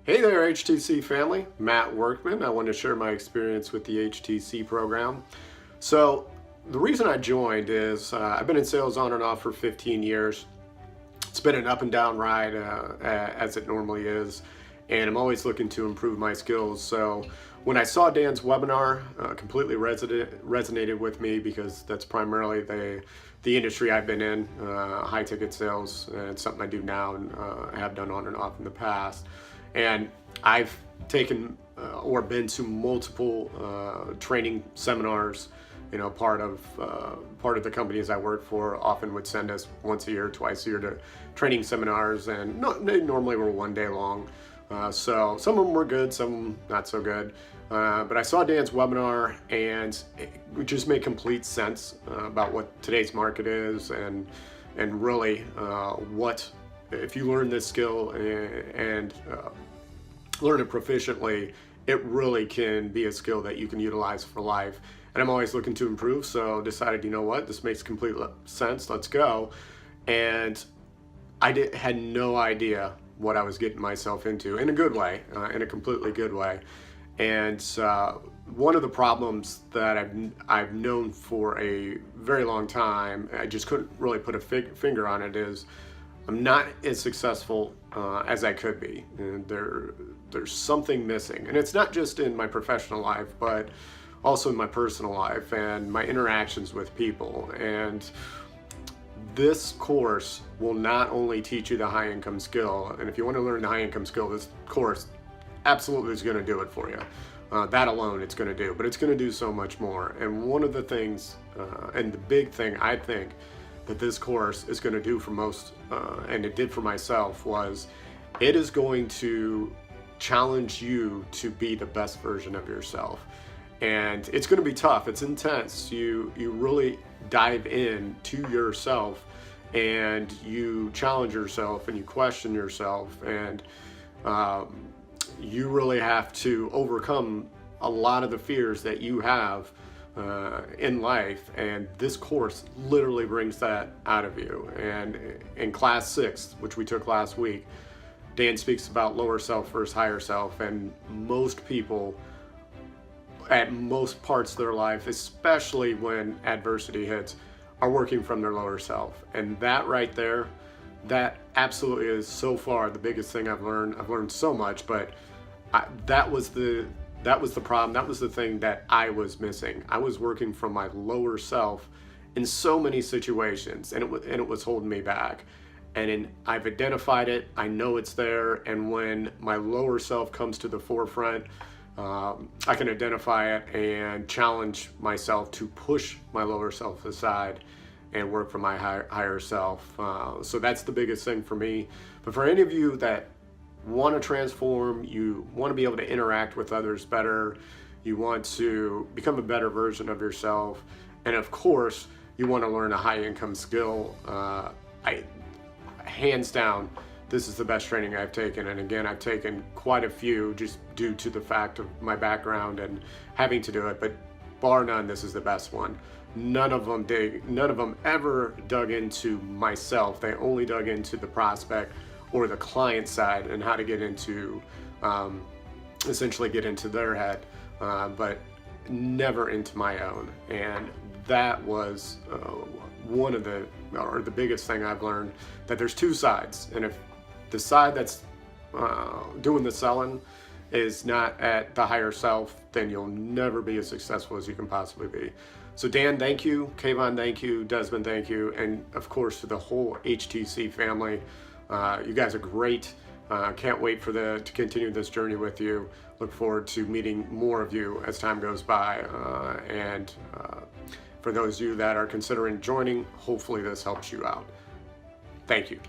Hey there, HTC family. Matt Workman. I want to share my experience with the HTC program. So the reason I joined is I've been in sales on and off for 15 years. It's been an up and down ride as it normally is, and I'm always looking to improve my skills. So when I saw Dan's webinar, completely resonated with me because that's primarily the industry I've been in, high ticket sales, and it's something I do now and have done on and off in the past. And I've taken or been to multiple training seminars. You know, part of the companies I work for often would send us once a year, twice a year to training seminars, and they normally were one day long. So some of them were good, some not so good. But I saw Dan's webinar, and it just made complete sense about what today's market is, and really what, if you learn this skill and learn it proficiently, it really can be a skill that you can utilize for life. And I'm always looking to improve, so decided, you know what, this makes complete sense, let's go. And I had no idea what I was getting myself into, in a good way, in a completely good way. And one of the problems that I've known for a very long time, I just couldn't really put a finger on it, is I'm not as successful as I could be. And there's something missing, and it's not just in my professional life, but also in my personal life and my interactions with people. And this course will not only teach you the high income skill, and if you want to learn the high income skill, this course absolutely is going to do it for you. That alone it's going to do, but it's going to do so much more. And one of the things, and the big thing I think that this course is going to do for most, and it did for myself, was it is going to challenge you to be the best version of yourself. And it's going to be tough, it's intense. You really dive in to yourself, and you challenge yourself, and you question yourself, and you really have to overcome a lot of the fears that you have in life, and this course literally brings that out of you. And in class 6, which we took last week, Dan speaks about lower self versus higher self, and most people at most parts of their life, especially when adversity hits, are working from their lower self. And that right there, that absolutely is so far the biggest thing I've learned. I've learned so much, but that was the problem. That was the thing that I was missing. I was working from my lower self in so many situations, and it was holding me back. And I've identified it. I know it's there, and when my lower self comes to the forefront, I can identify it and challenge myself to push my lower self aside and work for my higher self. So that's the biggest thing for me. But for any of you that want to transform, you want to be able to interact with others better, you want to become a better version of yourself, and of course you want to learn a high income skill, hands down, this is the best training I've taken. And again, I've taken quite a few just due to the fact of my background and having to do it, but bar none, this is the best one. None of them ever dug into myself. They only dug into the prospect or the client side and how to get into, essentially get into their head, but never into my own. And that was one of the biggest thing I've learned, that there's two sides. And if the side that's doing the selling is not at the higher self, then you'll never be as successful as you can possibly be. So Dan, thank you. Kayvon, thank you. Desmond, thank you. And of course to the whole HTC family. You guys are great. Can't wait to continue this journey with you. Look forward to meeting more of you as time goes by. And for those of you that are considering joining, hopefully this helps you out. Thank you.